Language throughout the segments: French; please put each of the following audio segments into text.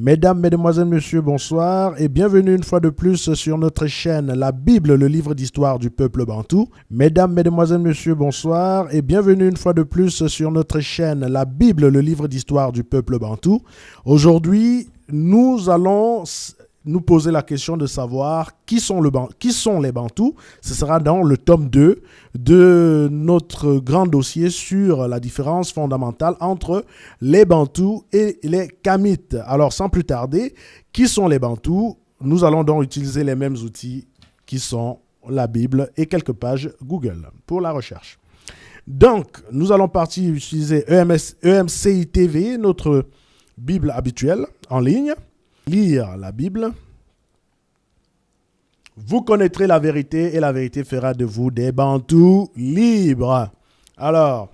Mesdames, Mesdemoiselles, Messieurs, bonsoir et bienvenue une fois de plus sur notre chaîne La Bible, le livre d'histoire du peuple bantou. Mesdames, Mesdemoiselles, Messieurs, bonsoir et bienvenue une fois de plus sur notre chaîne La Bible, le livre d'histoire du peuple bantou. Aujourd'hui, nous allons nous poser la question de savoir qui sont les Bantous. Ce sera dans le tome 2 de notre grand dossier sur la différence fondamentale entre les Bantous et les Kamites. Alors, sans plus tarder, qui sont les Bantous? Nous allons donc utiliser les mêmes outils qui sont la Bible et quelques pages Google pour la recherche. Donc, nous allons partir utiliser EMCI TV, notre Bible habituelle en ligne. Lire la Bible. Vous connaîtrez la vérité et la vérité fera de vous des Bantous libres. Alors,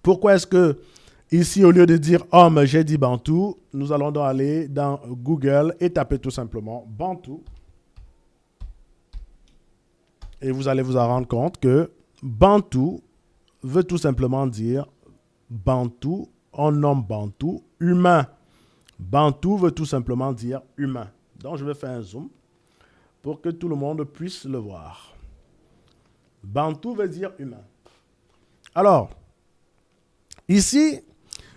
pourquoi est-ce que ici, au lieu de dire homme, j'ai dit Bantou, nous allons donc aller dans Google et taper tout simplement Bantou. Et vous allez vous en rendre compte que Bantou veut tout simplement dire Bantou, on nomme Bantou humain. Bantou veut tout simplement dire humain. Donc, je vais faire un zoom pour que tout le monde puisse le voir. Bantou veut dire humain. Alors, ici,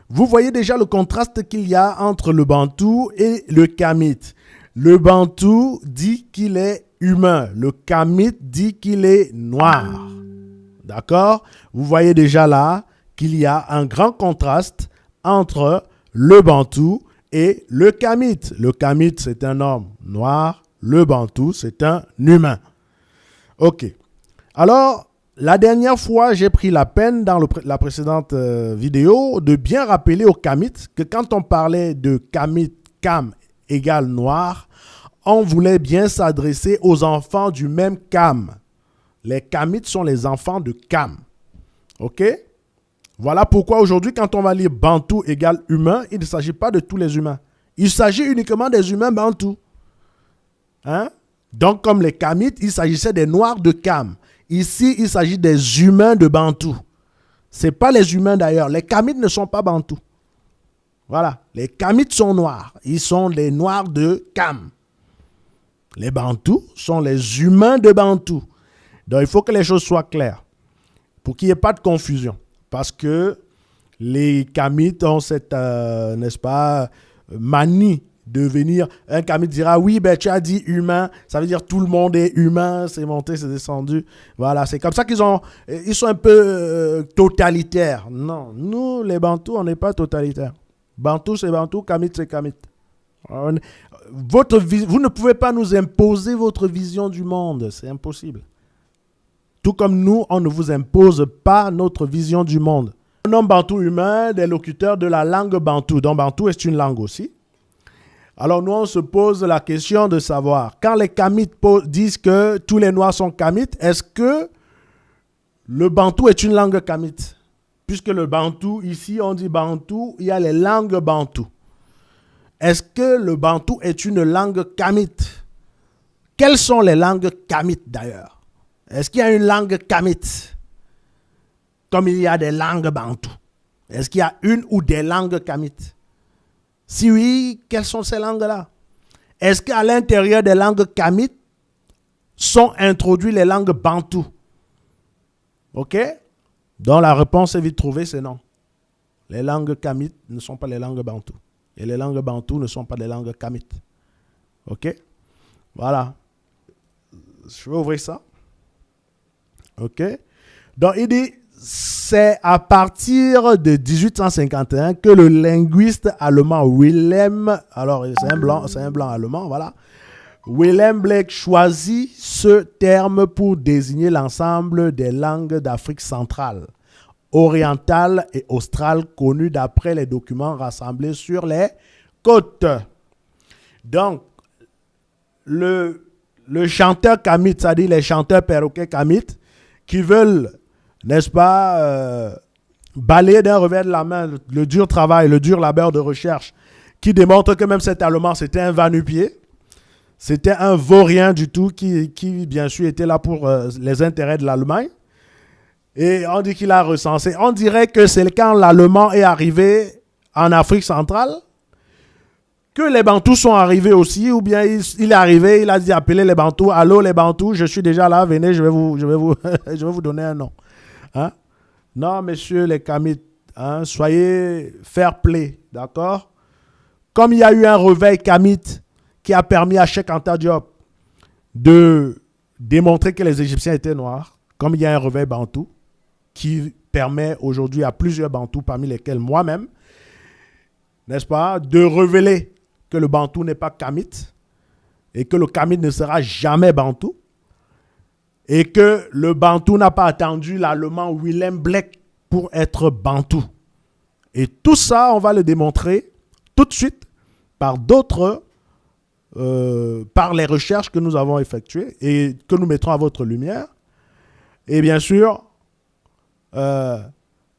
vous voyez déjà le contraste qu'il y a entre le Bantou et le Kamite. Le Bantou dit qu'il est humain. Le Kamite dit qu'il est noir. D'accord? Vous voyez déjà là qu'il y a un grand contraste entre le Bantou et le Kamite. Le Kamite, c'est un homme noir. Le Bantou, c'est un humain. OK. Alors, la dernière fois, j'ai pris la peine dans la précédente vidéo de bien rappeler aux Kamites que quand on parlait de Kamite, Kam égale noir, on voulait bien s'adresser aux enfants du même Kam. Les Kamites sont les enfants de Kam. OK? Voilà pourquoi aujourd'hui, quand on va lire Bantou égale humain, il ne s'agit pas de tous les humains. Il s'agit uniquement des humains Bantou. Hein? Donc, comme les Kamites, il s'agissait des Noirs de Kam. Ici, il s'agit des humains de Bantou. Ce n'est pas les humains d'ailleurs. Les Kamites ne sont pas Bantous. Voilà. Les Kamites sont noirs. Ils sont les Noirs de Kam. Les Bantous sont les humains de Bantou. Donc, il faut que les choses soient claires pour qu'il n'y ait pas de confusion. Parce que les Kamites ont cette, n'est-ce pas, manie de venir. Un Kamite dira, oui, ben, tu as dit humain, ça veut dire tout le monde est humain, c'est monté, c'est descendu. Voilà, c'est comme ça ils sont un peu totalitaires. Non, nous, les Bantous, on n'est pas totalitaires. Bantou, c'est Bantou, Kamite, c'est Kamite. Vous ne pouvez pas nous imposer votre vision du monde, c'est impossible. Tout comme nous, on ne vous impose pas notre vision du monde. On nomme Bantou humain des locuteurs de la langue Bantou. Donc Bantou est une langue aussi. Alors nous, on se pose la question de savoir, quand les Kamites disent que tous les Noirs sont Kamites, est-ce que le Bantou est une langue Kamite? Puisque le Bantou, ici on dit Bantou, il y a les langues Bantou. Est-ce que le Bantou est une langue Kamite? Quelles sont les langues Kamites d'ailleurs? Est-ce qu'il y a une langue Kamite? Comme il y a des langues Bantou. Est-ce qu'il y a une ou des langues Kamites? Si oui, quelles sont ces langues-là? Est-ce qu'à l'intérieur des langues Kamites sont introduites les langues Bantou? OK? Donc la réponse est vite trouvée, c'est non. Les langues Kamites ne sont pas les langues Bantou. Et les langues Bantou ne sont pas des langues Kamites. OK? Voilà. Je vais ouvrir ça. OK? Donc il dit, c'est à partir de 1851 que le linguiste allemand Wilhelm, alors c'est un blanc allemand, voilà, Wilhelm Blake choisit ce terme pour désigner l'ensemble des langues d'Afrique centrale, orientale et australe connues d'après les documents rassemblés sur les côtes. Donc, le chanteur Kamite, c'est-à-dire les chanteurs perroquets Kamites, qui veulent, n'est-ce pas, balayer d'un revers de la main le dur travail, le dur labeur de recherche, qui démontre que même cet Allemand, c'était un va-nu-pied, c'était un vaurien du tout, qui bien sûr était là pour les intérêts de l'Allemagne. Et on dit qu'il a recensé. On dirait que c'est quand l'Allemand est arrivé en Afrique centrale que les Bantous sont arrivés aussi, ou bien il est arrivé, il a dit appeler les Bantous, allô les Bantous, je suis déjà là, venez, je vais vous, je vais vous donner un nom. Hein? Non, messieurs les Kamites, hein, soyez fair play, d'accord? Comme il y a eu un réveil Kamite qui a permis à Cheikh Anta Diop de démontrer que les Égyptiens étaient noirs, comme il y a un réveil Bantou qui permet aujourd'hui à plusieurs Bantous, parmi lesquels moi-même, n'est-ce pas, de révéler que le Bantou n'est pas Kamite et que le Kamite ne sera jamais Bantou et que le Bantou n'a pas attendu l'Allemand Willem Blek pour être Bantou. Et tout ça, on va le démontrer tout de suite par d'autres, par les recherches que nous avons effectuées et que nous mettrons à votre lumière. Et bien sûr,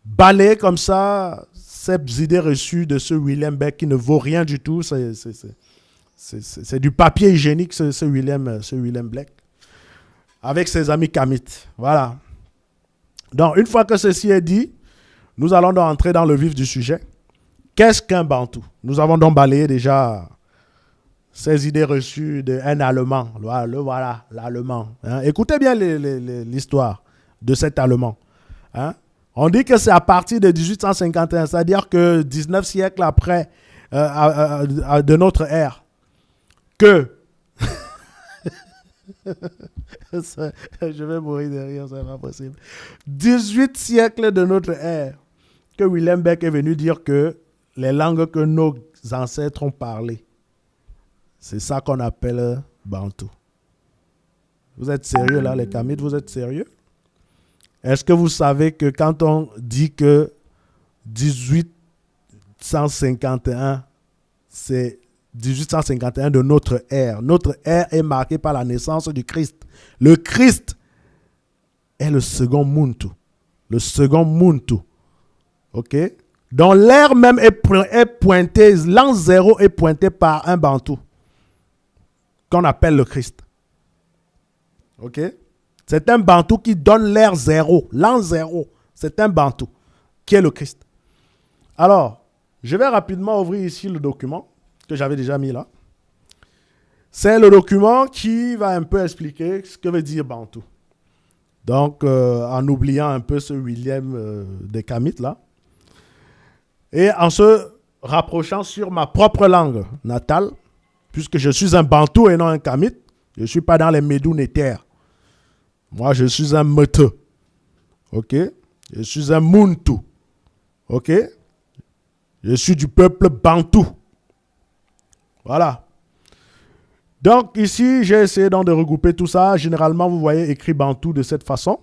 balayer comme ça ces idées reçues de ce Willem Blek qui ne vaut rien du tout. C'est du papier hygiénique, ce Willem Blek, avec ses amis Kamites. Voilà. Donc, une fois que ceci est dit, nous allons donc entrer dans le vif du sujet. Qu'est-ce qu'un Bantou? Nous avons donc balayé déjà ces idées reçues d'un Allemand. Voilà, l'Allemand. Hein? Écoutez bien l'histoire de cet Allemand. Hein? On dit que c'est à partir de 1851, c'est-à-dire que 19 siècles après de notre ère, que... Je vais mourir de rire, c'est pas possible. 18 siècles de notre ère, que Willem Blek est venu dire que les langues que nos ancêtres ont parlées, c'est ça qu'on appelle Bantou. Vous êtes sérieux là, les Kamites, vous êtes sérieux? Est-ce que vous savez que quand on dit que 1851, c'est 1851 de notre ère est marquée par la naissance du Christ. Le Christ est le second Muntu. Le second Muntu. OK? Dont l'ère même est pointée, l'an 0 est pointé par un Bantou qu'on appelle le Christ. OK? C'est un Bantou qui donne l'ère 0, l'an 0. C'est un Bantou qui est le Christ. Alors, je vais rapidement ouvrir ici le document que j'avais déjà mis là. C'est le document qui va un peu expliquer ce que veut dire Bantou. Donc, en oubliant un peu ce William des Kamites là, et en se rapprochant sur ma propre langue natale, puisque je suis un Bantou et non un Kamite, je ne suis pas dans les Médounétaires. Moi, je suis un Mete. OK? Je suis un Muntu. OK? Je suis du peuple Bantou. Voilà. Donc, ici, j'ai essayé donc de regrouper tout ça. Généralement, vous voyez écrit Bantou de cette façon.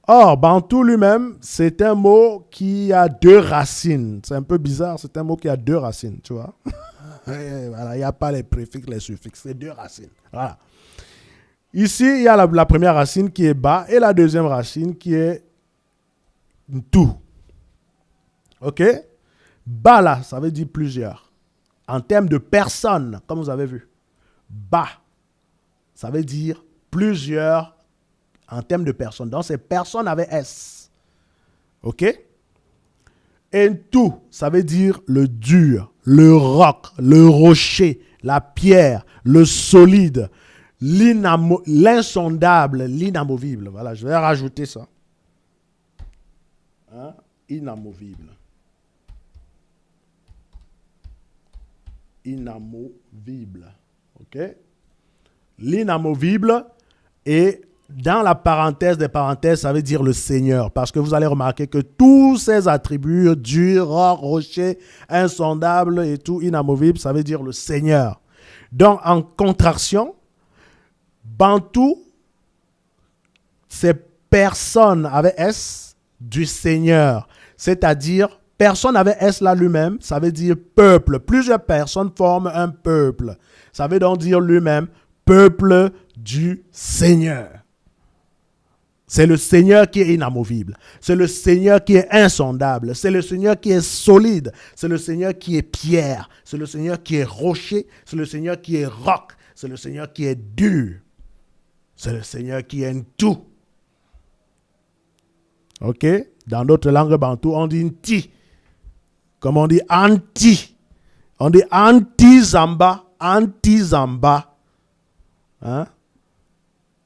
Or, Bantou lui-même, c'est un mot qui a deux racines. C'est un peu bizarre, c'est un mot qui a deux racines, tu vois. Voilà, il n'y a pas les préfixes, les suffixes, c'est deux racines. Voilà. Ici, il y a la première racine qui est Ba et la deuxième racine qui est Ntu. OK? Ba là, ça veut dire plusieurs. En termes de personnes, comme vous avez vu. Ba, ça veut dire plusieurs en termes de personnes. Donc, c'est personne avec S. OK? Et Ntu, ça veut dire le dur, le roc, le rocher, la pierre, le solide, l'insondable, l'inamovible. Voilà, je vais rajouter ça. Hein? Inamovible. Inamovible. OK? L'inamovible est dans la parenthèse des parenthèses, ça veut dire le Seigneur. Parce que vous allez remarquer que tous ces attributs, dur, roc, rocher, insondable et tout, inamovible, ça veut dire le Seigneur. Donc, en contraction, Bantou, c'est personne avec S du Seigneur. C'est-à-dire, personne avec S là lui-même, ça veut dire peuple. Plusieurs personnes forment un peuple. Ça veut donc dire lui-même, peuple du Seigneur. C'est le Seigneur qui est inamovible. C'est le Seigneur qui est insondable. C'est le Seigneur qui est solide. C'est le Seigneur qui est pierre. C'est le Seigneur qui est rocher. C'est le Seigneur qui est roc. C'est le Seigneur qui est dur. C'est le Seigneur qui est tout. OK? Dans d'autres langues bantou, on dit Nti. Comme on dit Anti. On dit anti-Zamba, anti-Zamba. Hein?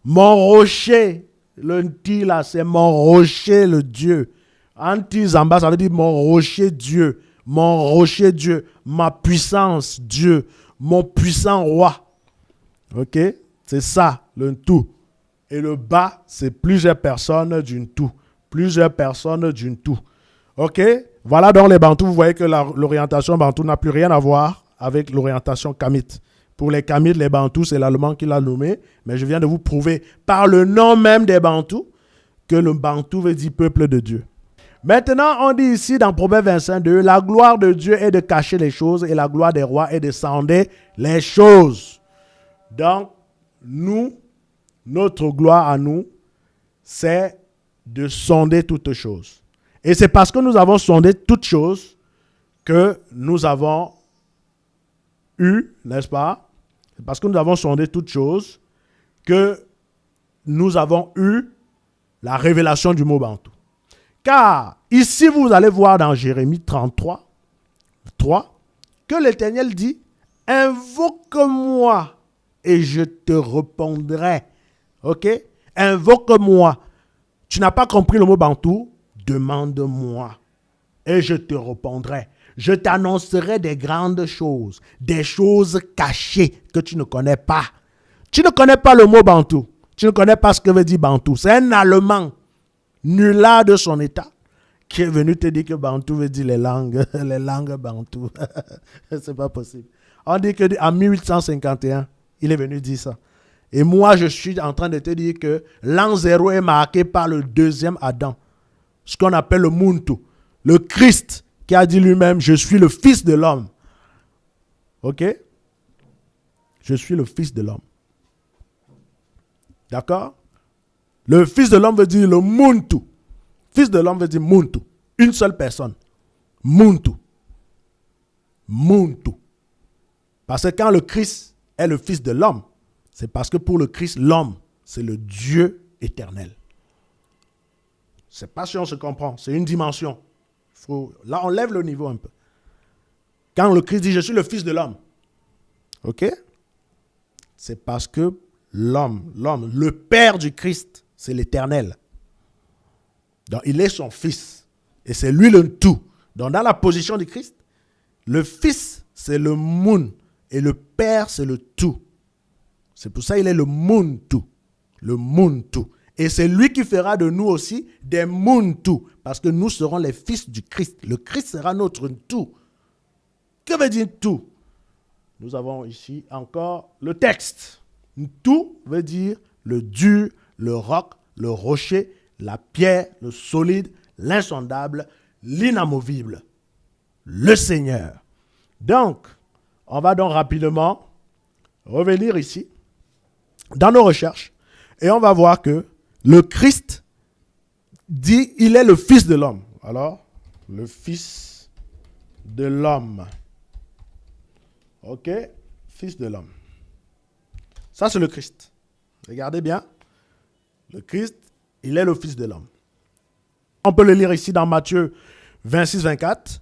Mon rocher, le Nti là, c'est mon rocher, le Dieu. Anti-Zamba, ça veut dire mon rocher Dieu, ma puissance Dieu, mon puissant roi. Ok? C'est ça, le tout. Et le bas, c'est plusieurs personnes d'une tout. Plusieurs personnes d'une tout. Ok? Voilà donc les Bantous. Vous voyez que l'orientation Bantou n'a plus rien à voir avec l'orientation Kamite. Pour les Kamites, les Bantous, c'est l'allemand qui l'a nommé. Mais je viens de vous prouver par le nom même des Bantous que le Bantou veut dire peuple de Dieu. Maintenant, on dit ici dans Proverbe 25:2, la gloire de Dieu est de cacher les choses et la gloire des rois est de sonder les choses. Donc, notre gloire à nous, c'est de sonder toutes choses. Et c'est parce que nous avons sondé toutes choses que nous avons eu, n'est-ce pas? C'est parce que nous avons sondé toutes choses que nous avons eu la révélation du mot Bantou. Car ici, vous allez voir dans Jérémie 33, 3, que l'Éternel dit, « Invoque-moi et je te répondrai. » Ok? Invoque-moi. Tu n'as pas compris le mot Bantou? Demande-moi et je te répondrai. Je t'annoncerai des grandes choses, des choses cachées que tu ne connais pas. Tu ne connais pas le mot Bantou. Tu ne connais pas ce que veut dire Bantou. C'est un Allemand, nulard de son état, qui est venu te dire que Bantou veut dire les langues Bantou. C'est pas possible. On dit qu'en 1851, il est venu dire ça. Et moi, je suis en train de te dire que l'an 0 est marqué par le deuxième Adam. Ce qu'on appelle le Muntu. Le Christ qui a dit lui-même, je suis le fils de l'homme. Ok? Je suis le fils de l'homme. D'accord? Le fils de l'homme veut dire le Muntu. Fils de l'homme veut dire Muntu. Une seule personne. Muntu. Muntu. Parce que quand le Christ est le fils de l'homme, c'est parce que pour le Christ, l'homme, c'est le Dieu éternel. C'est pas si on se comprend, c'est une dimension. Là, on lève le niveau un peu. Quand le Christ dit, je suis le fils de l'homme, ok? C'est parce que l'homme, le père du Christ, c'est l'éternel. Donc, il est son fils. Et c'est lui le tout. Donc, dans la position du Christ, le fils, c'est le Mun. Et le père, c'est le tout. C'est pour ça qu'il est le Muntu. Le Muntu. Et c'est lui qui fera de nous aussi des Muntu. Parce que nous serons les fils du Christ. Le Christ sera notre tout. Que veut dire tout? Nous avons ici encore le texte. Tout veut dire le dur, le roc, le rocher, la pierre, le solide, l'insondable, l'inamovible. Le Seigneur. Donc, on va donc rapidement revenir ici dans nos recherches et on va voir que le Christ dit il est le fils de l'homme. Alors, le fils de l'homme. Ok? Fils de l'homme. Ça, c'est le Christ. Regardez bien. Le Christ, il est le fils de l'homme. On peut le lire ici dans Matthieu 26, 24.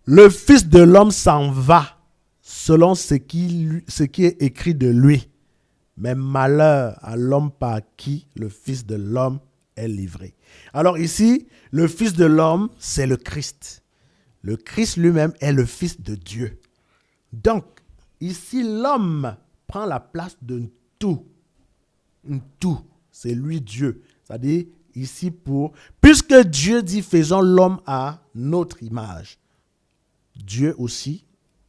Le fils de l'homme s'en va selon ce qui est écrit de lui. Mais malheur à l'homme par qui le fils de l'homme est livré. Alors ici, le fils de l'homme, c'est le Christ. Le Christ lui-même est le fils de Dieu. Donc, ici, l'homme prend la place d'un tout. Un tout, c'est lui Dieu. C'est-à-dire, ici, puisque Dieu dit, faisons l'homme à notre image. Dieu aussi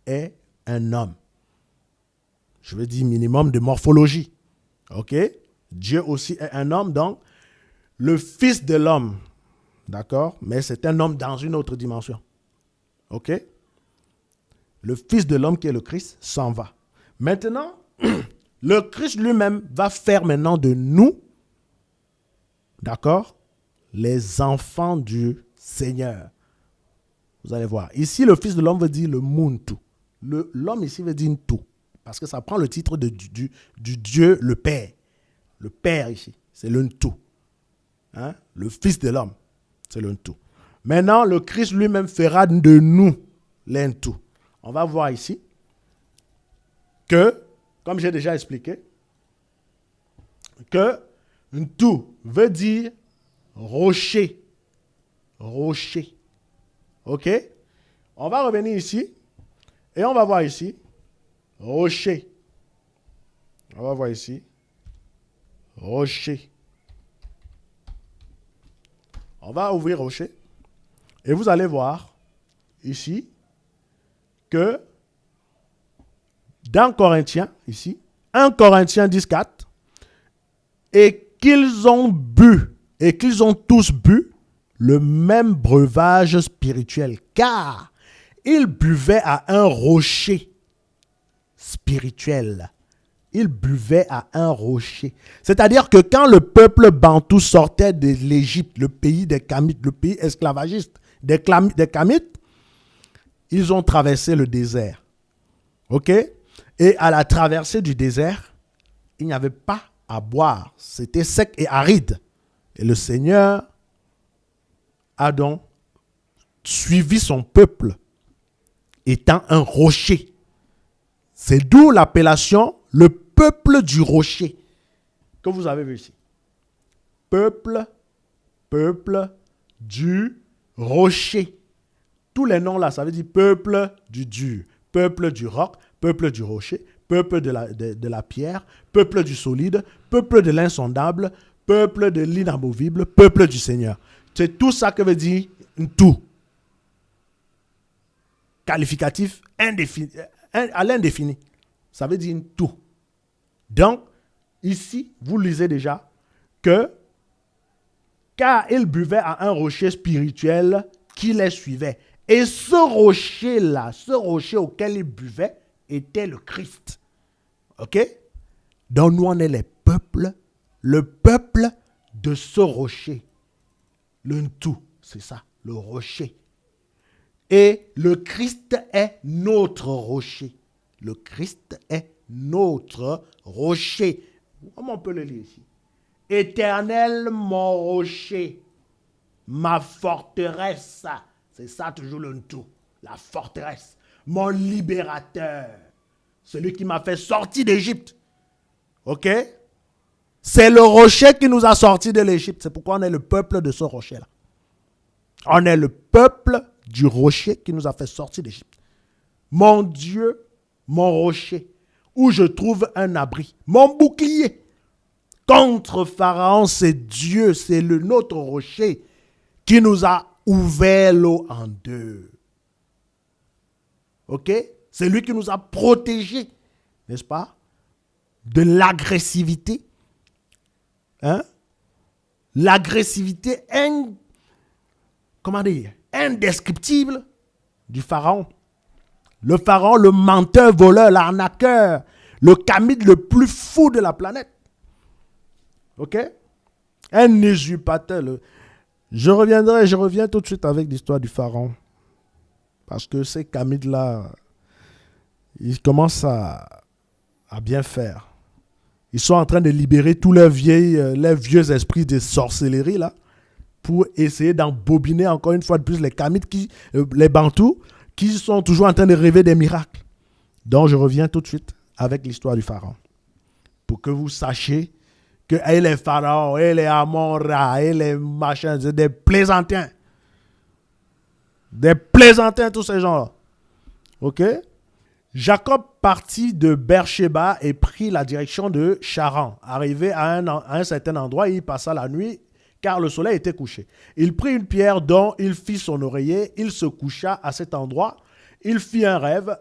est un homme. Je veux dire minimum de morphologie. Ok? Dieu aussi est un homme, donc le fils de l'homme. D'accord? Mais c'est un homme dans une autre dimension. Ok? Le fils de l'homme qui est le Christ s'en va. Maintenant, le Christ lui-même va faire maintenant de nous, d'accord, les enfants du Seigneur. Vous allez voir. Ici, le fils de l'homme veut dire le Muntu. L'homme ici veut dire tout. Parce que ça prend le titre du Dieu, le Père. Le Père ici, c'est le tout. Hein? Le fils de l'homme, c'est le tout. Maintenant, le Christ lui-même fera de nous l'un tout. on va voir ici que, comme j'ai déjà expliqué, que Ntu veut dire rocher. Rocher. OK? On va revenir ici et on va voir ici rocher. On va voir ici rocher. On va ouvrir rocher et vous allez voir ici que dans Corinthiens, ici, 1 Corinthiens 10,4, et qu'ils ont bu, et qu'ils ont tous bu le même breuvage spirituel, car ils buvaient à un rocher spirituel. Ils buvaient à un rocher. C'est-à-dire que quand le peuple bantou sortait de l'Égypte, le pays des Kamites, le pays esclavagiste des Kamites, ils ont traversé le désert. OK? Et à la traversée du désert, il n'y avait pas à boire. C'était sec et aride. Et le Seigneur a donc suivi son peuple étant un rocher. C'est d'où l'appellation le peuple du rocher que vous avez vu ici. Peuple du rocher. Tous les noms là, ça veut dire peuple du dur, peuple du roc, peuple du rocher, peuple de la pierre, peuple du solide, peuple de l'insondable, peuple de l'inamovible, peuple du Seigneur. C'est tout ça que veut dire tout. Qualificatif indéfini, à l'indéfini. Ça veut dire tout. Donc, ici, vous lisez déjà que car ils buvaient à un rocher spirituel qui les suivait. Et ce rocher-là, ce rocher auquel ils buvaient, était le Christ. OK? Donc, nous, on est les peuples, le peuple de ce rocher. Le tout, c'est ça, le rocher. Et le Christ est notre rocher. Le Christ est notre rocher. Comment on peut le lire ici? Éternel mon rocher, ma forteresse. C'est ça toujours le tout, la forteresse. Mon libérateur, celui qui m'a fait sortir d'Égypte. OK? C'est le rocher qui nous a sortis de l'Égypte. C'est pourquoi on est le peuple de ce rocher-là. On est le peuple du rocher qui nous a fait sortir d'Égypte. Mon Dieu, mon rocher, où je trouve un abri. Mon bouclier. Contre Pharaon, c'est Dieu, c'est notre rocher qui nous a ouvert l'eau en deux. OK? C'est lui qui nous a protégés, n'est-ce pas? De l'agressivité. Hein? L'agressivité indescriptible du Pharaon. Le Pharaon, le menteur, voleur, l'arnaqueur, le Kamite le plus fou de la planète. OK? Un usurpateur. Je reviens tout de suite avec l'histoire du Pharaon. Parce que ces Kamites-là, ils commencent à bien faire. Ils sont en train de libérer tous leurs vieux esprits de sorcellerie, là, pour essayer d'embobiner encore une fois de plus les Kamites, les Bantous, qui sont toujours en train de rêver des miracles. Donc, je reviens tout de suite avec l'histoire du Pharaon. Pour que vous sachiez que les pharaons, les Amon-Ra, les machins, c'est des plaisantins. Des plaisantins, tous ces gens-là. OK? Jacob partit de Beersheba et prit la direction de Charan. Arrivé à un certain endroit, il passa la nuit, car le soleil était couché. Il prit une pierre dont il fit son oreiller, il se coucha à cet endroit, il fit un rêve.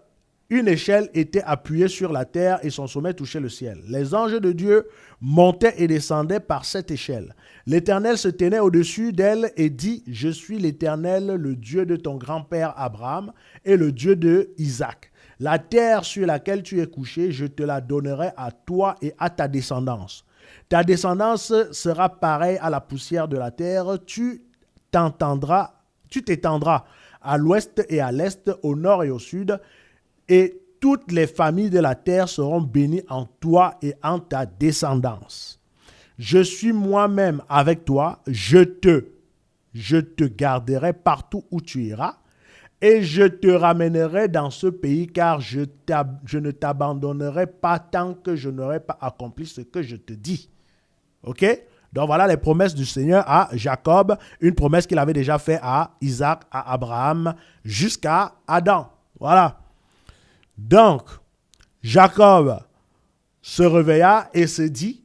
Une échelle était appuyée sur la terre et son sommet touchait le ciel. Les anges de Dieu montaient et descendaient par cette échelle. L'Éternel se tenait au-dessus d'elle et dit « Je suis l'Éternel, le Dieu de ton grand-père Abraham et le Dieu de Isaac. La terre sur laquelle tu es couché, je te la donnerai à toi et à ta descendance. Ta descendance sera pareille à la poussière de la terre. Tu t'étendras à l'ouest et à l'est, au nord et au sud. Et toutes les familles de la terre seront bénies en toi et en ta descendance. Je suis moi-même avec toi, je te garderai partout où tu iras, et je te ramènerai dans ce pays, car je ne t'abandonnerai pas tant que je n'aurai pas accompli ce que je te dis. OK? Donc voilà les promesses du Seigneur à Jacob, une promesse qu'il avait déjà faite à Isaac, à Abraham, jusqu'à Adam. Voilà. Donc, Jacob se réveilla et se dit,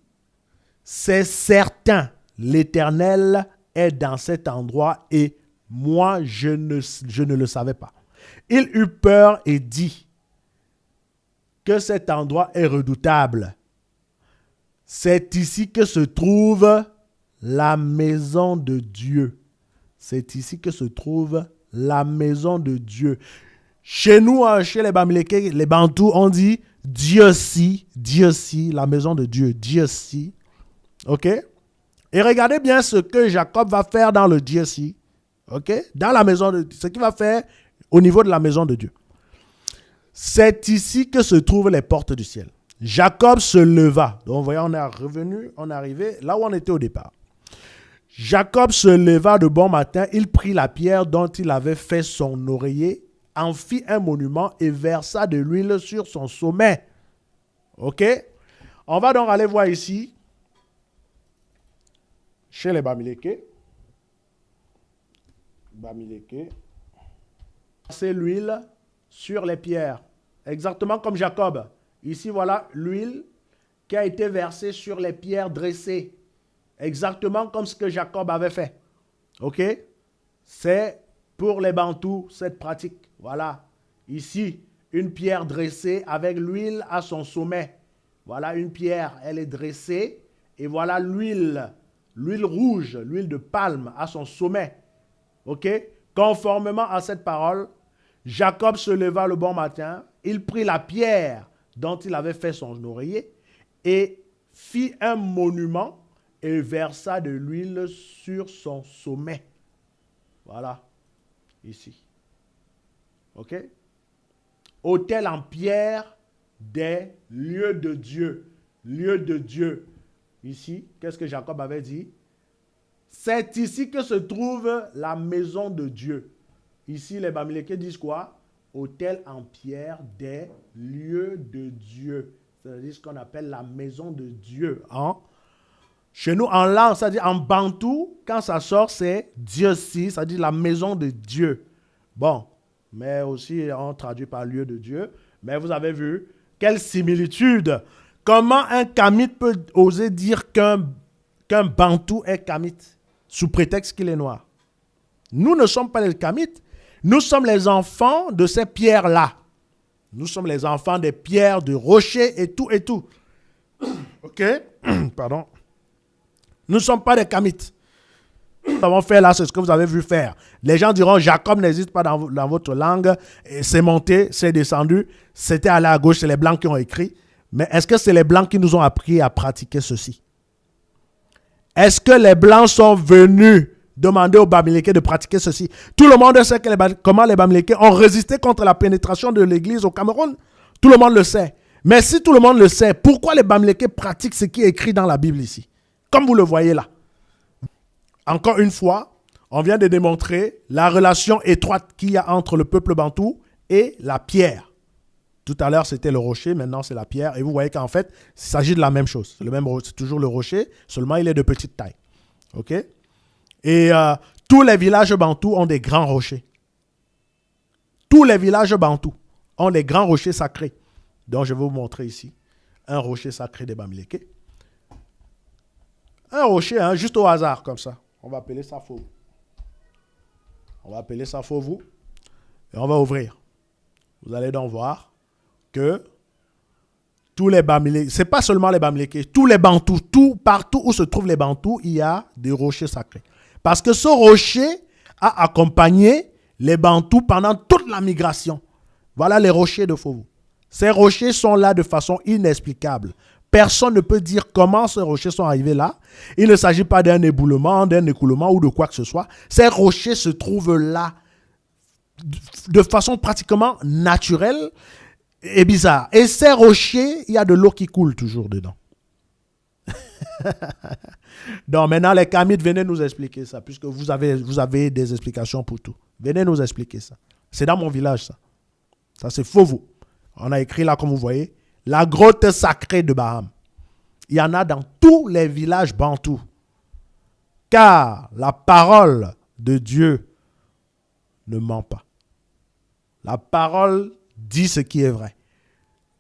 c'est certain, l'Éternel est dans cet endroit et moi, je ne le savais pas. Il eut peur et dit que cet endroit est redoutable. C'est ici que se trouve la maison de Dieu. C'est ici que se trouve la maison de Dieu. Chez nous, chez les Bamileke, les Bantous, on dit Dieu si, la maison de Dieu, Dieu si. OK? Et regardez bien ce que Jacob va faire dans le Dieu si. OK? Dans la maison de Dieu, ce qu'il va faire au niveau de la maison de Dieu. C'est ici que se trouvent les portes du ciel. Jacob se leva. Donc, vous voyez, on est arrivé là où on était au départ. Jacob se leva de bon matin, il prit la pierre dont il avait fait son oreiller, en fit un monument et versa de l'huile sur son sommet. OK? On va donc aller voir ici, chez les Bamileke. C'est l'huile sur les pierres. Exactement comme Jacob. Ici, voilà l'huile qui a été versée sur les pierres dressées. Exactement comme ce que Jacob avait fait. OK? C'est pour les Bantous, cette pratique. Voilà. Ici, une pierre dressée avec l'huile à son sommet. Voilà une pierre, elle est dressée. Et voilà l'huile rouge, l'huile de palme à son sommet. OK? Conformément à cette parole, Jacob se leva le bon matin, il prit la pierre dont il avait fait son oreiller et fit un monument et versa de l'huile sur son sommet. Voilà, ici. OK? Autel en pierre des lieux de Dieu. Lieux de Dieu. Ici, qu'est-ce que Jacob avait dit? C'est ici que se trouve la maison de Dieu. Ici, les Bamileke disent quoi? Autel en pierre des lieux de Dieu. C'est ce qu'on appelle la maison de Dieu. Hein? Chez nous, en langue, c'est-à-dire en bantou, quand ça sort, c'est Dieu si, c'est-à-dire la maison de Dieu. Bon, mais aussi on traduit par lieu de Dieu. Mais vous avez vu, quelle similitude. Comment un kamite peut oser dire qu'un bantou est kamite, sous prétexte qu'il est noir? Nous ne sommes pas les kamites. Nous sommes les enfants de ces pierres-là. Nous sommes les enfants des pierres, de rochers et tout et tout. OK? Pardon. Nous ne sommes pas des kamites. Nous avons fait là, c'est ce que vous avez vu faire. Les gens diront, Jacob n'existe pas dans votre langue. C'est monté, c'est descendu. C'était allé à gauche, c'est les Blancs qui ont écrit. Mais est-ce que c'est les Blancs qui nous ont appris à pratiquer ceci? Est-ce que les Blancs sont venus demander aux Bamileke de pratiquer ceci? Tout le monde sait comment les Bamileke ont résisté contre la pénétration de l'Église au Cameroun. Tout le monde le sait. Mais si tout le monde le sait, pourquoi les Bamileke pratiquent ce qui est écrit dans la Bible ici? Comme vous le voyez là. Encore une fois, on vient de démontrer la relation étroite qu'il y a entre le peuple bantou et la pierre. Tout à l'heure, c'était le rocher, maintenant c'est la pierre. Et vous voyez qu'en fait, il s'agit de la même chose. C'est toujours le rocher, seulement il est de petite taille. OK? Et tous les villages bantous ont des grands rochers. Tous les villages bantous ont des grands rochers sacrés. Donc, je vais vous montrer ici un rocher sacré des Bamileke. Un rocher, hein, juste au hasard, comme ça. On va appeler ça faux. On va appeler ça faux, vous. Et on va ouvrir. Vous allez donc voir que tous les Bamileke, ce n'est pas seulement les Bamileke, tous les Bantous, partout où se trouvent les Bantous, il y a des rochers sacrés. Parce que ce rocher a accompagné les Bantous pendant toute la migration. Voilà les rochers de Fovu. Ces rochers sont là de façon inexplicable. Personne ne peut dire comment ces rochers sont arrivés là. Il ne s'agit pas d'un éboulement, d'un écoulement ou de quoi que ce soit. Ces rochers se trouvent là de façon pratiquement naturelle et bizarre. Et ces rochers, il y a de l'eau qui coule toujours dedans. Donc maintenant, les Kamites, venez nous expliquer ça, puisque vous avez des explications pour tout. Venez nous expliquer ça. C'est dans mon village, ça. Ça, c'est Fovo. On a écrit là, comme vous voyez, la grotte sacrée de Baham. Il y en a dans tous les villages bantous. Car la parole de Dieu ne ment pas. La parole dit ce qui est vrai.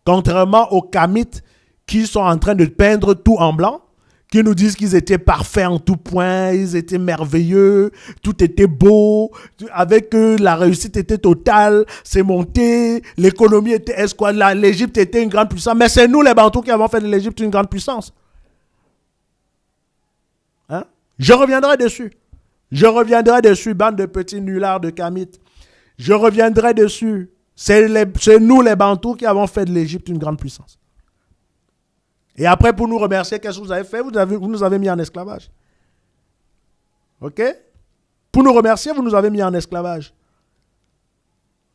Contrairement aux Kamites qui sont en train de peindre tout en blanc, qui nous disent qu'ils étaient parfaits en tout point, ils étaient merveilleux, tout était beau, avec eux la réussite était totale, c'est monté, l'économie était escouade, l'Égypte était une grande puissance, mais c'est nous les Bantous qui avons fait de l'Égypte une grande puissance. Hein? Je reviendrai dessus. Je reviendrai dessus, bande de petits nullards de Kamites. Je reviendrai dessus. C'est nous les Bantous qui avons fait de l'Égypte une grande puissance. Et après, pour nous remercier, qu'est-ce que vous avez fait? Vous nous avez mis en esclavage. OK? Pour nous remercier, vous nous avez mis en esclavage.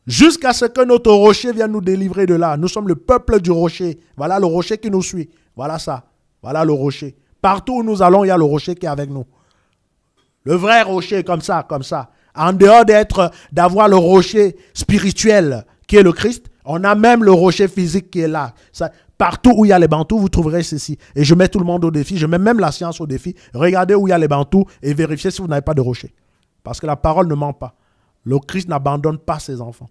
Jusqu'à ce que notre rocher vienne nous délivrer de là. Nous sommes le peuple du rocher. Voilà le rocher qui nous suit. Voilà ça. Voilà le rocher. Partout où nous allons, il y a le rocher qui est avec nous. Le vrai rocher, comme ça, comme ça. En dehors d'avoir le rocher spirituel qui est le Christ, on a même le rocher physique qui est là. Ça, partout où il y a les Bantous, vous trouverez ceci. Et je mets tout le monde au défi, je mets même la science au défi. Regardez où il y a les Bantous et vérifiez si vous n'avez pas de rocher. Parce que la parole ne ment pas. Le Christ n'abandonne pas ses enfants.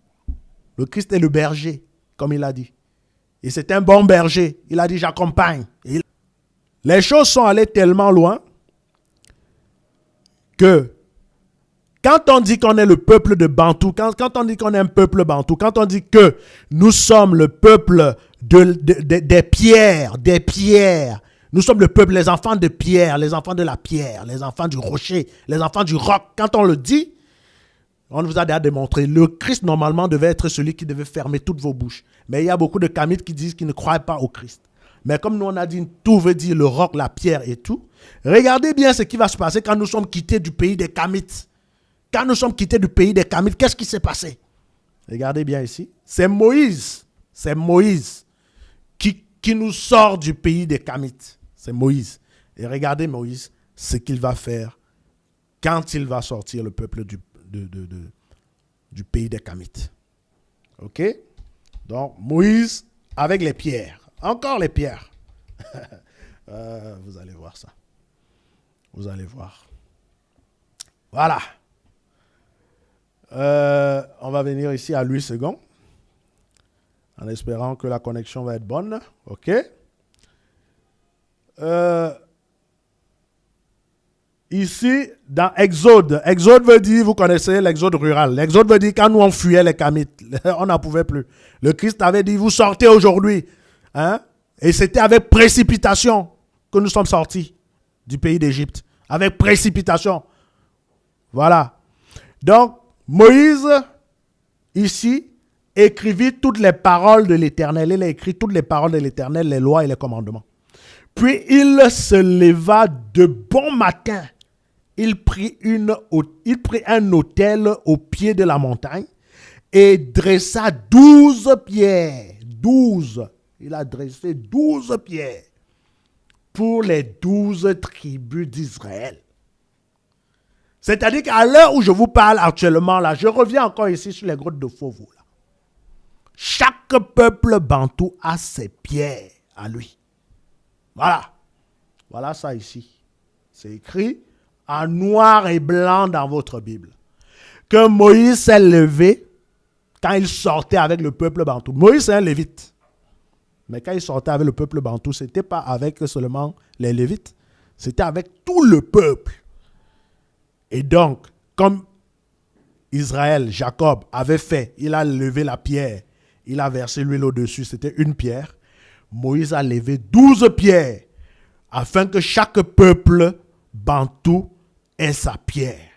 Le Christ est le berger, comme il a dit. Et c'est un bon berger. Il a dit, j'accompagne. Les choses sont allées tellement loin que quand on dit qu'on est le peuple de Bantou, quand on dit qu'on est un peuple Bantou, quand on dit que nous sommes le peuple des pierres, nous sommes le peuple, les enfants de pierre, les enfants de la pierre, les enfants du rocher, les enfants du roc, quand on le dit, on vous a déjà démontré, le Christ normalement devait être celui qui devait fermer toutes vos bouches. Mais il y a beaucoup de Kamites qui disent qu'ils ne croient pas au Christ. Mais comme nous on a dit, tout veut dire le roc, la pierre et tout, regardez bien ce qui va se passer quand nous sommes quittés du pays des Kamites. Quand nous sommes quittés du pays des Kamites, qu'est-ce qui s'est passé? Regardez bien ici. C'est Moïse qui nous sort du pays des Kamites. C'est Moïse. Et regardez Moïse, ce qu'il va faire quand il va sortir le peuple du pays des Kamites. OK? Donc, Moïse avec les pierres. Encore les pierres. Vous allez voir ça. Vous allez voir. Voilà. On va venir ici à Louis II, en espérant que la connexion va être bonne. OK. Ici, dans Exode. Exode veut dire, vous connaissez l'exode rural. L'exode veut dire quand nous on fuyait les Kamites, on n'en pouvait plus. Le Christ avait dit, vous sortez aujourd'hui. Hein? Et c'était avec précipitation que nous sommes sortis du pays d'Égypte. Avec précipitation. Voilà. Donc, Moïse, ici, écrivit toutes les paroles de l'Éternel. Il a écrit toutes les paroles de l'Éternel, les lois et les commandements. Puis il se leva de bon matin. Il prit un autel au pied de la montagne et dressa 12 pierres. 12. Il a dressé 12 pierres pour les 12 tribus d'Israël. C'est-à-dire qu'à l'heure où je vous parle actuellement, là, je reviens encore ici sur les grottes de Fovo. Là. Chaque peuple bantou a ses pierres à lui. Voilà. Voilà ça ici. C'est écrit en noir et blanc dans votre Bible. Que Moïse s'est levé quand il sortait avec le peuple bantou. Moïse est un lévite. Mais quand il sortait avec le peuple bantou, ce n'était pas avec seulement les lévites. C'était avec tout le peuple. Et donc, comme Israël, Jacob avait fait, il a levé la pierre, il a versé l'huile au-dessus, c'était une pierre. Moïse a levé 12 pierres afin que chaque peuple bantou ait sa pierre.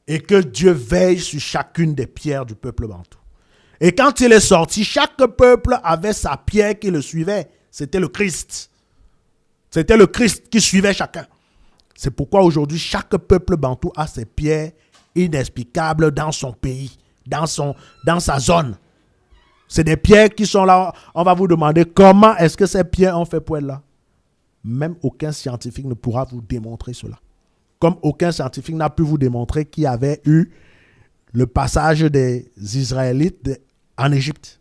Et que Dieu veille sur chacune des pierres du peuple bantou. Et quand il est sorti, chaque peuple avait sa pierre qui le suivait. C'était le Christ. C'était le Christ qui suivait chacun. C'est pourquoi aujourd'hui, chaque peuple bantou a ses pierres inexplicables dans son pays, dans sa zone. C'est des pierres qui sont là. On va vous demander comment est-ce que ces pierres ont fait pour être là. Même aucun scientifique ne pourra vous démontrer cela. Comme aucun scientifique n'a pu vous démontrer qu'il y avait eu le passage des Israélites en Égypte.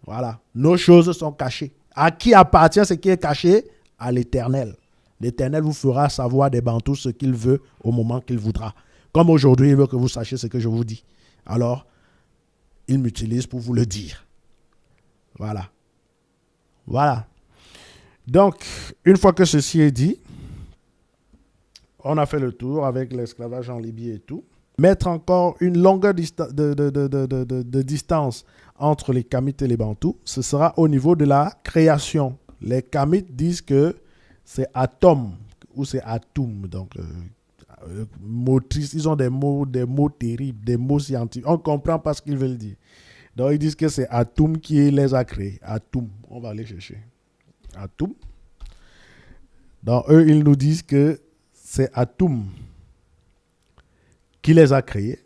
Voilà. Nos choses sont cachées. À qui appartient ce qui est caché? À l'Éternel. L'Éternel vous fera savoir des Bantous ce qu'il veut au moment qu'il voudra. Comme aujourd'hui, il veut que vous sachiez ce que je vous dis. Alors, il m'utilise pour vous le dire. Voilà. Voilà. Donc, une fois que ceci est dit, on a fait le tour avec l'esclavage en Libye et tout. Mettre encore une longueur de distance entre les Kamites et les Bantous, ce sera au niveau de la création. Les Kamites disent que c'est Atom ou c'est Atum. Donc, motrice, ils ont des mots terribles, des mots scientifiques. On ne comprend pas ce qu'ils veulent dire. Donc, ils disent que c'est Atum qui les a créés. Atum, on va aller chercher. Atum. Donc, eux, ils nous disent que c'est Atum qui les a créés.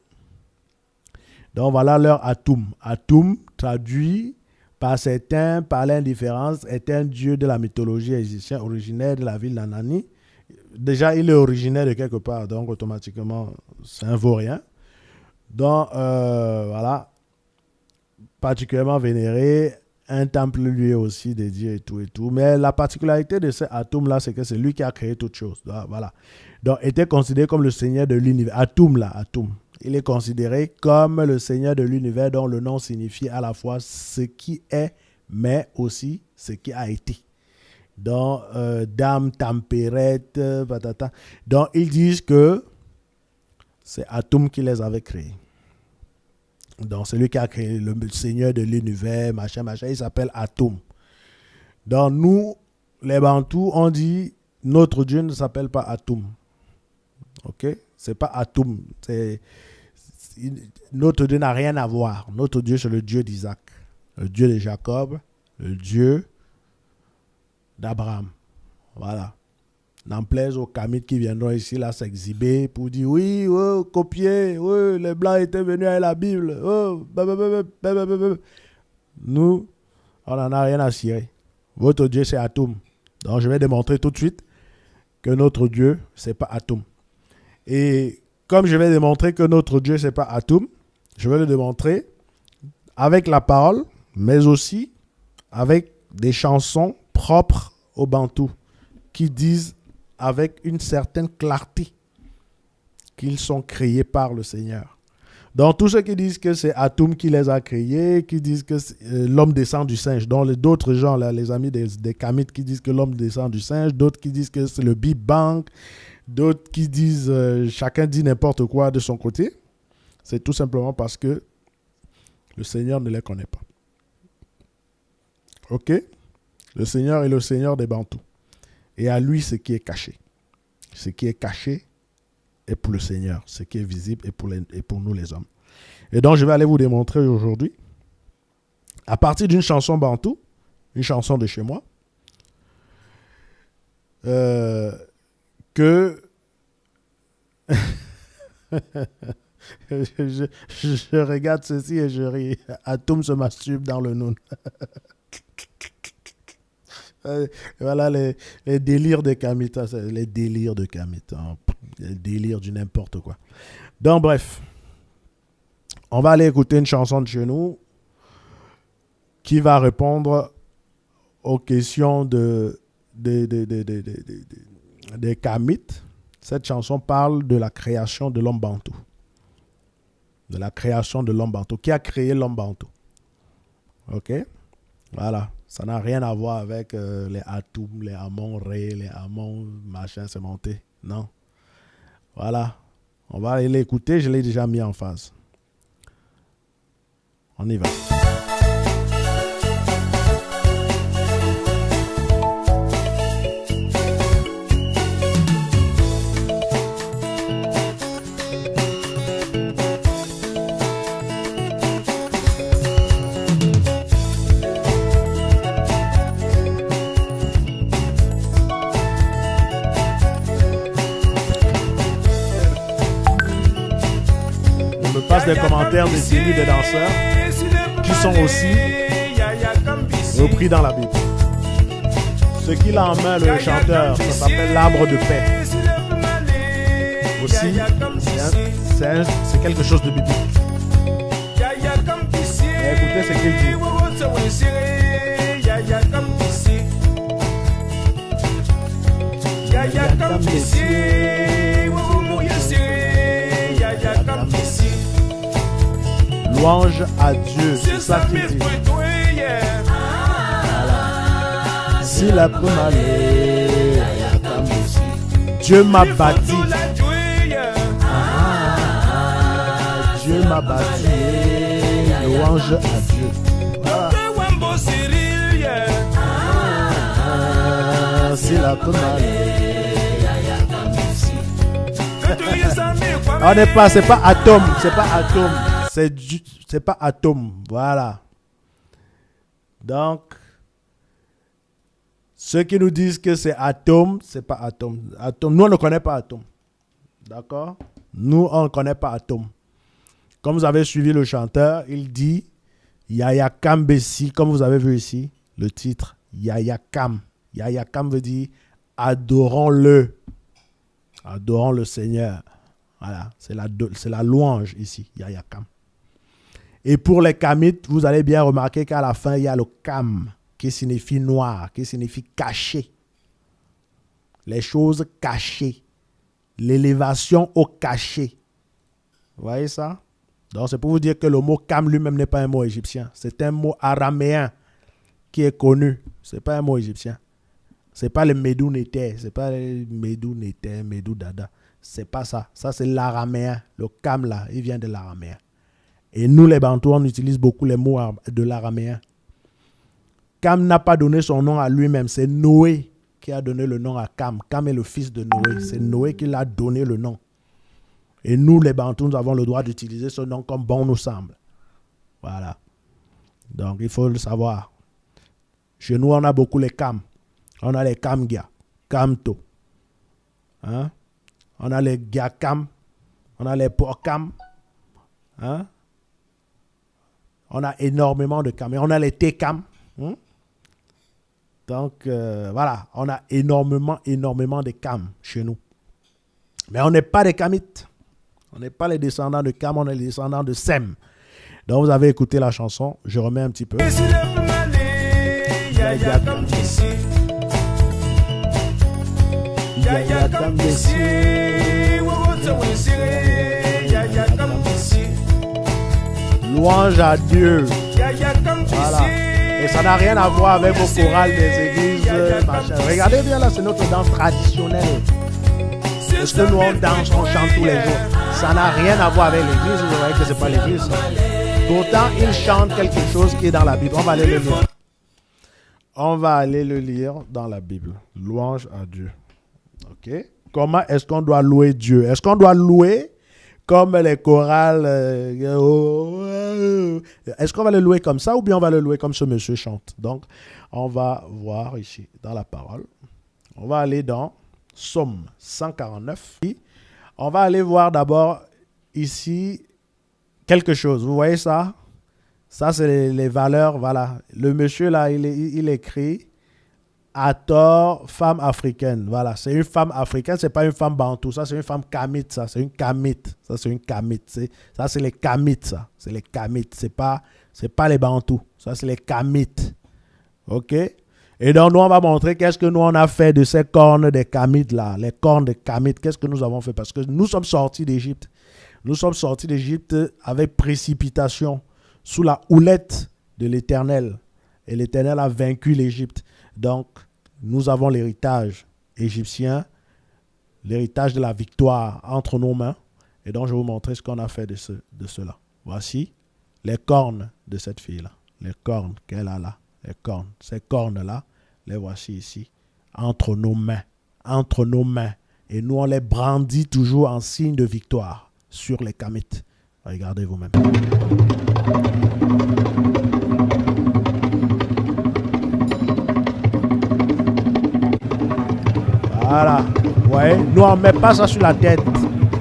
Donc, voilà leur Atum. Atum, traduit par certains, par l'indifférence, est un dieu de la mythologie égyptienne, originaire de la ville d'Anani. Déjà, il est originaire de quelque part, donc automatiquement, c'est un vaurien. Donc, voilà, particulièrement vénéré, un temple lui est aussi dédié et tout. Mais la particularité de cet Atum-là, c'est que c'est lui qui a créé toutes choses. Voilà. Donc, était considéré comme le seigneur de l'univers. Atum. Il est considéré comme le seigneur de l'univers dont le nom signifie à la fois ce qui est, mais aussi ce qui a été. Donc, dame, tempérette, patata. Donc, ils disent que c'est Atum qui les avait créés. Donc, c'est lui qui a créé le seigneur de l'univers, machin, il s'appelle Atum. Donc, nous, les Bantous, on dit, notre Dieu ne s'appelle pas Atum. Ok? C'est pas Atum. Notre Dieu n'a rien à voir. Notre Dieu, c'est le Dieu d'Isaac, le Dieu de Jacob, le Dieu d'Abraham. Voilà. N'en plaise aux Kamites qui viendront ici là s'exhiber pour dire oui, oh, copier, oui, les Blancs étaient venus avec la Bible. Oh, nous, on n'en a rien à cirer. Votre Dieu, c'est Atum. Donc, je vais démontrer tout de suite que notre Dieu, c'est pas Atum. Et comme je vais démontrer que notre Dieu, c'est pas Atum, je vais le démontrer avec la parole, mais aussi avec des chansons propres aux Bantous qui disent avec une certaine clarté qu'ils sont créés par le Seigneur. Donc, tous ceux qui disent que c'est Atum qui les a créés, qui disent que l'homme descend du singe, donc d'autres gens, là, les amis des Kamites qui disent que l'homme descend du singe, d'autres qui disent que c'est le Big Bang, d'autres qui disent, chacun dit n'importe quoi de son côté, c'est tout simplement parce que le Seigneur ne les connaît pas. Ok? Le Seigneur est le Seigneur des Bantous. Et à lui, ce qui est caché. Ce qui est caché est pour le Seigneur. Ce qui est visible est pour nous les hommes. Et donc, je vais aller vous démontrer aujourd'hui, à partir d'une chanson bantou, une chanson de chez moi, que je regarde ceci et je ris. Atum se masturbe dans le noun. Voilà les délires de Kamites. Les délires de Kamites. Hein. Les délires du n'importe quoi. Donc, bref. On va aller écouter une chanson de chez nous qui va répondre aux questions des Kamites. Cette chanson parle de la création de l'homme bantou. De la création de l'homme bantou. Qui a créé l'homme bantou? Ok? Voilà. Ça n'a rien à voir avec les Atum, les Amon Ré, les Amon machin, c'est monté. Non. Voilà. On va aller l'écouter. Je l'ai déjà mis en phase. On y va. Des commentaires des débuts des danseurs qui sont aussi repris dans la Bible. Ce qu'il a en main, le chanteur, ça s'appelle l'arbre de paix. Aussi, c'est quelque chose de biblique. Écoutez ce qu'il dit. Louange à Dieu, c'est ça qu'il dit. Voilà. Si la peut m'aller, Dieu m'a bâti. Dieu m'a bâti. Louange à Dieu. Voilà. Si la peut m'aller. On n'est pas, c'est pas atome, c'est pas atome. C'est pas atome, voilà. Donc, ceux qui nous disent que c'est atome, c'est pas atome. Atome. Nous, on ne connaît pas atome. D'accord? Nous, on ne connaît pas atome. Comme vous avez suivi le chanteur, il dit Yaya Kam Bessi, comme vous avez vu ici, le titre Yaya Kam. Yaya Kam veut dire adorons-le. Adorons le Seigneur. Voilà, c'est la louange ici, Yaya Kam. Et pour les kamites, vous allez bien remarquer qu'à la fin, il y a le kam, qui signifie noir, qui signifie caché. Les choses cachées. L'élévation au cachet. Vous voyez ça? Donc, c'est pour vous dire que le mot kam lui-même n'est pas un mot égyptien. C'est un mot araméen qui est connu. Ce n'est pas un mot égyptien. Ce n'est pas le Médou Nété. Ce n'est pas le Médou Nété, Médou Dada. Ce n'est pas ça. Ça, c'est l'araméen. Le kam, là, il vient de l'araméen. Et nous, les Bantous, on utilise beaucoup les mots de l'araméen. Kam n'a pas donné son nom à lui-même. C'est Noé qui a donné le nom à Kam. Kam est le fils de Noé. C'est Noé qui l'a donné le nom. Et nous, les Bantous, nous avons le droit d'utiliser ce nom comme bon nous semble. Voilà. Donc, il faut le savoir. Chez nous, on a beaucoup les Kam. On a les Kamgia, Kamto. Hein? On a les Giakam. On a les Porkam. Hein? On a énormément de Kam. Et on a les Tekam. Hein? Donc, voilà. On a énormément de Kam chez nous. Mais on n'est pas des Kamites. On n'est pas les descendants de Kam, on est les descendants de Sem. Donc, vous avez écouté la chanson. Je remets un petit peu. Louange à Dieu. Voilà. Et ça n'a rien à voir avec vos chorales des églises. Machin. Regardez bien là, c'est notre danse traditionnelle. Parce que nous on danse, on chante tous les jours. Ça n'a rien à voir avec l'église. Vous voyez que c'est pas l'église. Pourtant, ils chantent quelque chose qui est dans la Bible. On va aller le lire. On va aller le lire dans la Bible. Louange à Dieu. Ok. Comment est-ce qu'on doit louer Dieu? Est-ce qu'on doit louer comme les chorales? Est-ce qu'on va le louer comme ça ou bien on va le louer comme ce monsieur chante? Donc, on va voir ici dans la parole. On va aller dans Psaume 149. On va aller voir d'abord ici quelque chose. Vous voyez ça? Ça, c'est les valeurs. Voilà. Le monsieur là, il écrit Hathor, femme africaine. Voilà. C'est une femme africaine. C'est pas une femme bantou. Ça, c'est une femme kamite. Ça, c'est une kamite. Ça, c'est une kamite. Ça, c'est les kamites. Ça, c'est les kamites. C'est pas les bantous. Ça, c'est les kamites. OK? Et donc, nous, on va montrer qu'est-ce que nous, on a fait de ces cornes des kamites là. Les cornes des kamites. Qu'est-ce que nous avons fait? Parce que nous sommes sortis d'Égypte. Nous sommes sortis d'Égypte avec précipitation, sous la houlette de l'Éternel. Et l'Éternel a vaincu l'Égypte. Donc, nous avons l'héritage égyptien, l'héritage de la victoire entre nos mains. Et donc, je vais vous montrer ce qu'on a fait de cela. Voici les cornes de cette fille-là. Les cornes qu'elle a là. Les cornes. Ces cornes-là, les voici ici, entre nos mains. Entre nos mains. Et nous, on les brandit toujours en signe de victoire sur les kamites. Regardez vous-même. Voilà. Vous voyez, nous, on ne met pas ça sur la tête.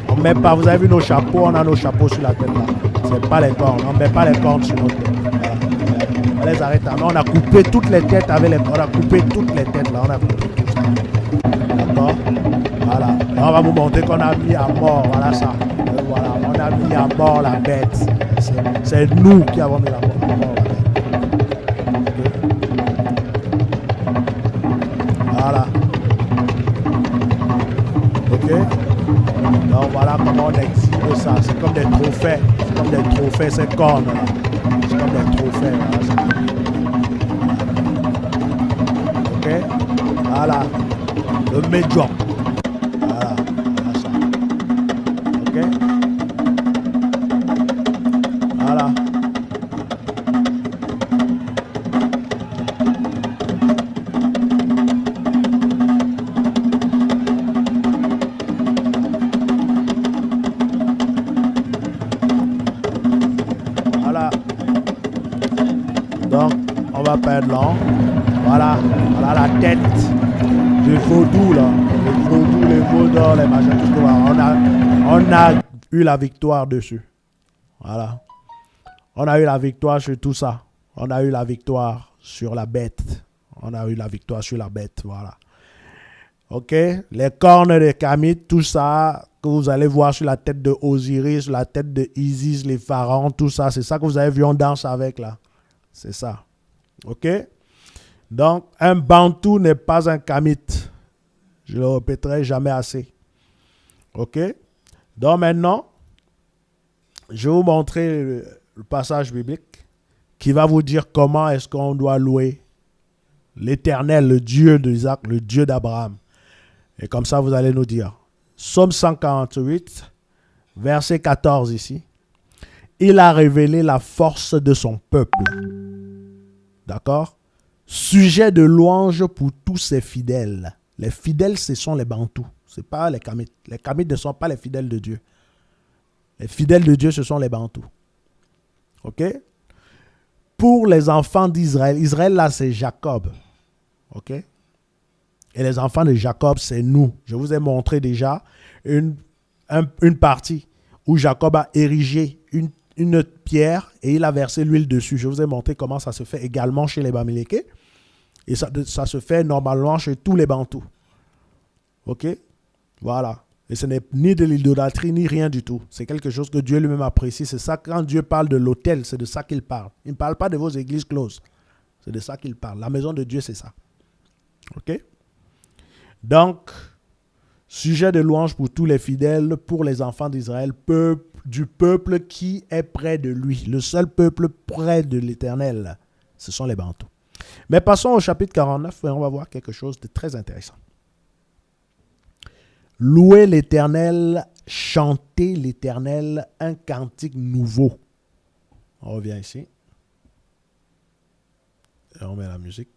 On met pas. Vous avez vu nos chapeaux, on a nos chapeaux sur la tête là. Ce n'est pas les cornes. On ne met pas les cornes sur nos têtes. Voilà. On les arrête là. On a coupé toutes les têtes avec les cornes. On a coupé toutes les têtes là. On a coupé tout ça. D'accord? Voilà. Et on va vous montrer qu'on a mis à mort. Voilà ça. Et voilà. On a mis à mort la bête. C'est nous qui avons mis à mort la bête. Voilà. Ok. Donc voilà comment on exhibe ça. C'est comme des trophées. C'est comme des trophées, ces cornes là. C'est comme des trophées. Voilà. Ok. Voilà. Le médium. Voilà. Voilà ça. Ok. Voilà. Donc, on va perdre l'an. Voilà. Voilà la tête du vaudou, là. Les vaudous, les vaudors, les machins, tout ça. On a eu la victoire dessus. Voilà. On a eu la victoire sur tout ça. On a eu la victoire sur la bête. On a eu la victoire sur la bête. Voilà. Ok. Les cornes de Kamit, tout ça que vous allez voir sur la tête de Osiris, la tête de Isis, les pharaons, tout ça. C'est ça que vous avez vu, on danse avec là. C'est ça. Ok? Donc, un Bantou n'est pas un Kamite. Je le répéterai jamais assez. Ok? Donc maintenant, je vais vous montrer le passage biblique qui va vous dire comment est-ce qu'on doit louer l'Éternel, le Dieu d'Isaac, le Dieu d'Abraham. Et comme ça, vous allez nous dire. Psaume 148, verset 14 ici. Il a révélé la force de son peuple. D'accord? Sujet de louange pour tous ses fidèles. Les fidèles, ce sont les Bantous. Ce n'est pas les Kamites. Les Kamites ne sont pas les fidèles de Dieu. Les fidèles de Dieu, ce sont les Bantous. Ok? Pour les enfants d'Israël, Israël là, c'est Jacob. Ok? Et les enfants de Jacob, c'est nous. Je vous ai montré déjà une partie où Jacob a érigé une pierre et il a versé l'huile dessus. Je vous ai montré comment ça se fait également chez les Bamilékés. Et ça se fait normalement chez tous les Bantous. Ok? Voilà. Et ce n'est ni de l'idolâtrie, ni rien du tout. C'est quelque chose que Dieu lui-même apprécie. C'est ça, quand Dieu parle de l'autel, c'est de ça qu'il parle. Il ne parle pas de vos églises closes. C'est de ça qu'il parle. La maison de Dieu, c'est ça. Ok? Donc, sujet de louange pour tous les fidèles, pour les enfants d'Israël, du peuple qui est près de lui. Le seul peuple près de l'Éternel, ce sont les Bantous. Mais passons au chapitre 49 et on va voir quelque chose de très intéressant. Louer l'Éternel, chanter l'Éternel, un cantique nouveau. On revient ici. Et on met la musique.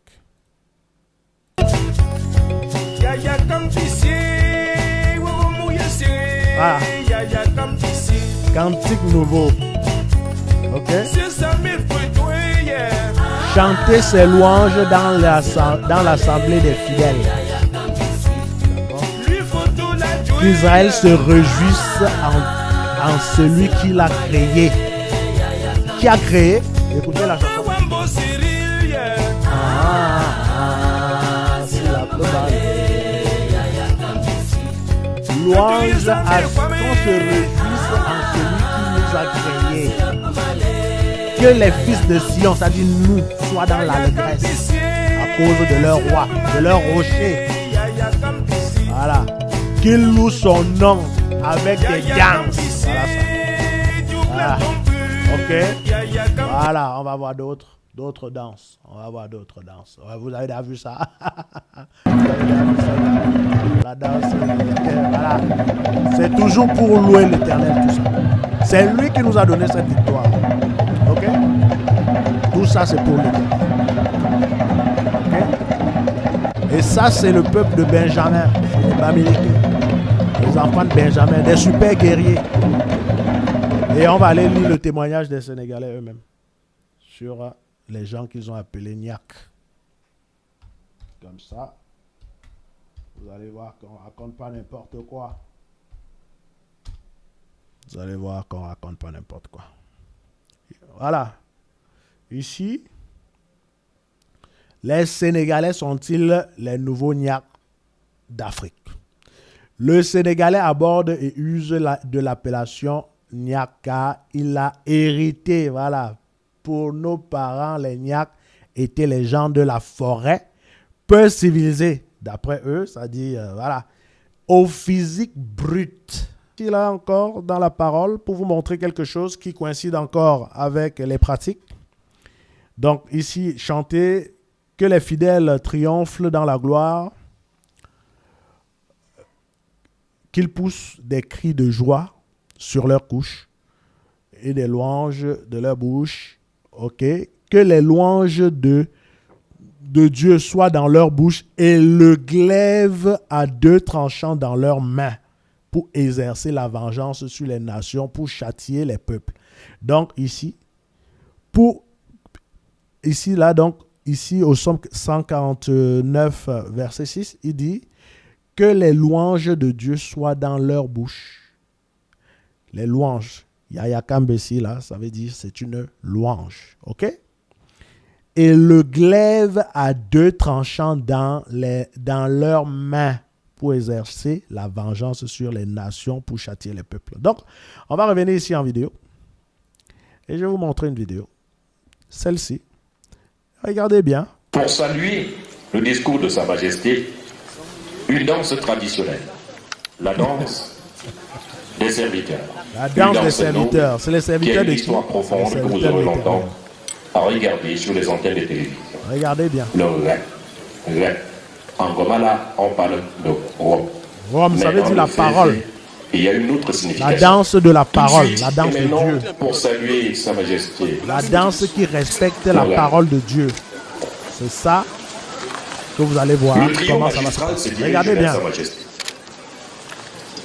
Voilà. Cantique nouveau. Ok. Chanter ses louanges dans l'assemblée des fidèles. Qu'Israël se réjouisse en celui qui l'a créé. Qui a créé? Écoutez la chanson. C'est la globale. Louange à ce qu'on se réjouisse en celui qui nous a créés. Que les fils de Sion, c'est-à-dire nous, soient dans l'allégresse à cause de leur roi, de leur rocher. Voilà. Qu'il loue son nom avec des danses. Voilà ça. Voilà. Ok. Voilà, on va voir d'autres danses. On va voir d'autres danses. Vous avez déjà vu ça? La danse. Voilà. C'est toujours pour louer l'Éternel, tout ça. C'est lui qui nous a donné cette victoire. Ok? Tout ça, c'est pour l'Éternel. Ok? Et ça, c'est le peuple de Benjamin. C'est les Bamilékés. Les enfants de Benjamin, des super guerriers. Et on va aller lire le témoignage des Sénégalais eux-mêmes sur les gens qu'ils ont appelés Niak. Comme ça, vous allez voir qu'on ne raconte pas n'importe quoi. Vous allez voir qu'on ne raconte pas n'importe quoi. Voilà. Ici, les Sénégalais sont-ils les nouveaux Niak d'Afrique? Le Sénégalais aborde et use de l'appellation Nyaka, il a hérité. Voilà. Pour nos parents, les Nyak étaient les gens de la forêt, peu civilisés, d'après eux, c'est-à-dire, voilà, au physique brut. Là encore dans la parole pour vous montrer quelque chose qui coïncide encore avec les pratiques. Donc ici, chanter que les fidèles triomphent dans la gloire, qu'ils poussent des cris de joie sur leur couche et des louanges de leur bouche. Ok, que les louanges de Dieu soient dans leur bouche et le glaive à deux tranchants dans leurs mains, pour exercer la vengeance sur les nations, pour châtier les peuples. Donc ici, ici au Psaume 149, verset 6, il dit que les louanges de Dieu soient dans leur bouche. Les louanges, Yaya Kambesi là, ça veut dire c'est une louange, ok? Et le glaive à deux tranchants dans leurs mains, pour exercer la vengeance sur les nations, pour châtier les peuples. Donc, on va revenir ici en vidéo. Et je vais vous montrer une vidéo. Celle-ci. Regardez bien. Pour saluer le discours de Sa Majesté, une danse traditionnelle. La danse des serviteurs. La danse des serviteurs. C'est les serviteurs de qui? L'histoire profonde que vous aurez longtemps à regarder sur les antennes de télévision. Regardez bien. Le rep. En Gomala, on parle de Rome. Rome, ça veut dire la parole. Et il y a une autre signification. La danse de la parole, la danse de Dieu. Pour saluer Sa Majesté. La danse qui respecte la parole de Dieu. C'est ça que vous allez voir comment ça va se passer. Regardez bien.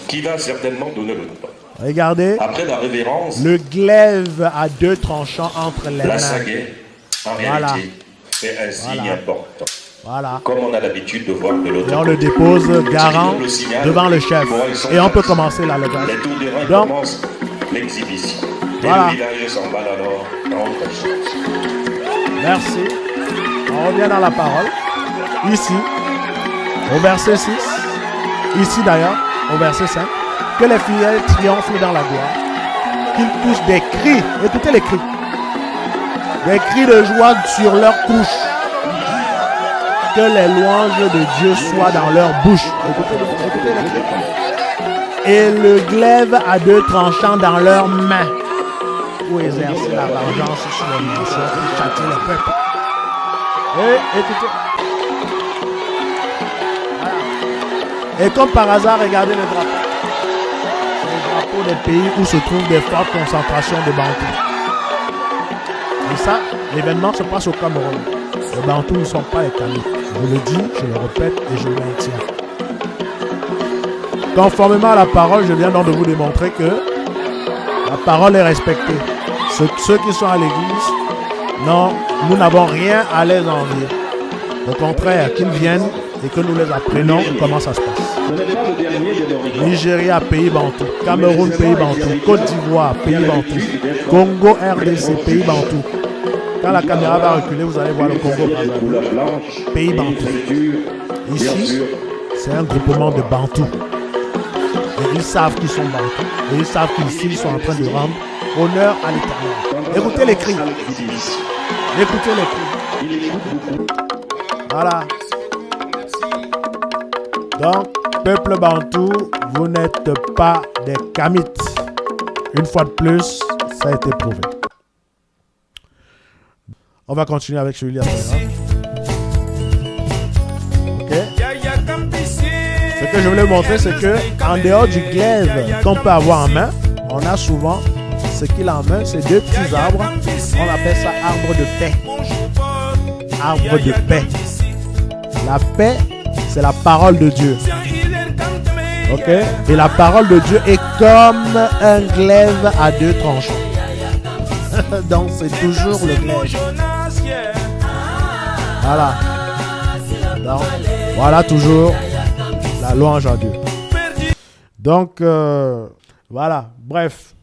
Qui va certainement donner le temps. Regardez. Après la révérence, le glaive à deux tranchants entre les mains. La sagaie, en réalité, c'est un signe important. Voilà. Comme on a l'habitude de voir de l'autre côté. Et on le dépose garant devant le chef. Et on peut commencer la légation. Les tours de rein commencent l'exhibition. Voilà. Et le village s'emballe alors dans autre chose. Merci. On revient dans la parole. Ici, au verset 6. Ici d'ailleurs, au verset 5. Que les fidèles triomphent dans la gloire. Qu'ils poussent des cris. Écoutez les cris. Des cris de joie sur leur couche. Que les louanges de Dieu soient dans leur bouche. Écoutez les cris. Et le glaive à deux tranchants dans leurs mains. Pour exercer la vengeance sur les nations, pour châtier le peuple. Et écoutez. Voilà. Et comme par hasard, regardez les drapeaux. C'est les drapeaux des pays où se trouvent des fortes concentrations de Bantous. Et ça, l'événement se passe au Cameroun. Les Bantous ne sont pas les Kanous. Je le dis, je le répète et je maintiens. Conformément à la parole, je viens donc de vous démontrer que la parole est respectée. Ceux qui sont à l'église, non, nous n'avons rien à les envier. Au contraire, qu'ils viennent et que nous les apprenons comment ça se passe. Nigeria, pays Bantou. Cameroun, pays Bantou. Côte d'Ivoire, pays Bantou. Congo, RDC, pays Bantou. Quand la caméra va reculer, vous allez voir le Congo, pays Bantou. Ici, c'est un groupement de Bantou. Et ils savent qu'ils sont Bantou. Et ils savent qu'ici, ils sont en train de rendre honneur à l'Éternel. Écoutez les cris. Écoutez les cris. Voilà. Donc, peuple Bantou, vous n'êtes pas des Kamites. Une fois de plus, ça a été prouvé. On va continuer avec celui-là. Ok. Ce que je voulais vous montrer, c'est que en dehors du glaive qu'on peut avoir en main, on a souvent ce qu'il a en main, c'est deux petits arbres. On appelle ça arbre de paix. Arbre de paix. La paix, c'est la parole de Dieu. Ok? Et la parole de Dieu est comme un glaive à deux tranchants. Donc c'est toujours le glaive. Voilà. Donc, voilà toujours la louange à Dieu. Donc, voilà. Bref.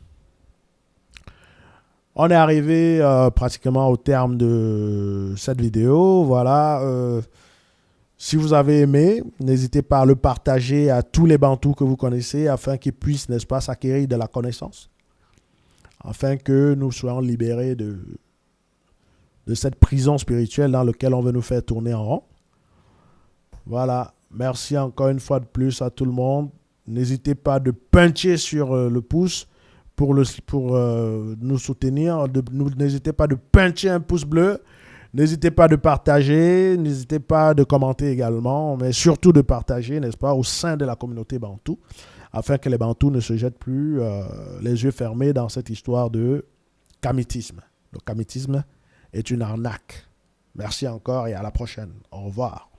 On est arrivé pratiquement au terme de cette vidéo. Voilà. Si vous avez aimé, n'hésitez pas à le partager à tous les Bantous que vous connaissez afin qu'ils puissent, n'est-ce pas, s'acquérir de la connaissance. afin que nous soyons libérés de cette prison spirituelle dans laquelle on veut nous faire tourner en rond. Voilà. Merci encore une fois de plus à tout le monde. N'hésitez pas de puncher sur le pouce pour nous soutenir. N'hésitez pas de puncher un pouce bleu. N'hésitez pas de partager. N'hésitez pas de commenter également. Mais surtout de partager, n'est-ce pas, au sein de la communauté Bantou, afin que les Bantous ne se jettent plus les yeux fermés dans cette histoire de kamitisme. Le kamitisme est une arnaque. Merci encore et à la prochaine. Au revoir.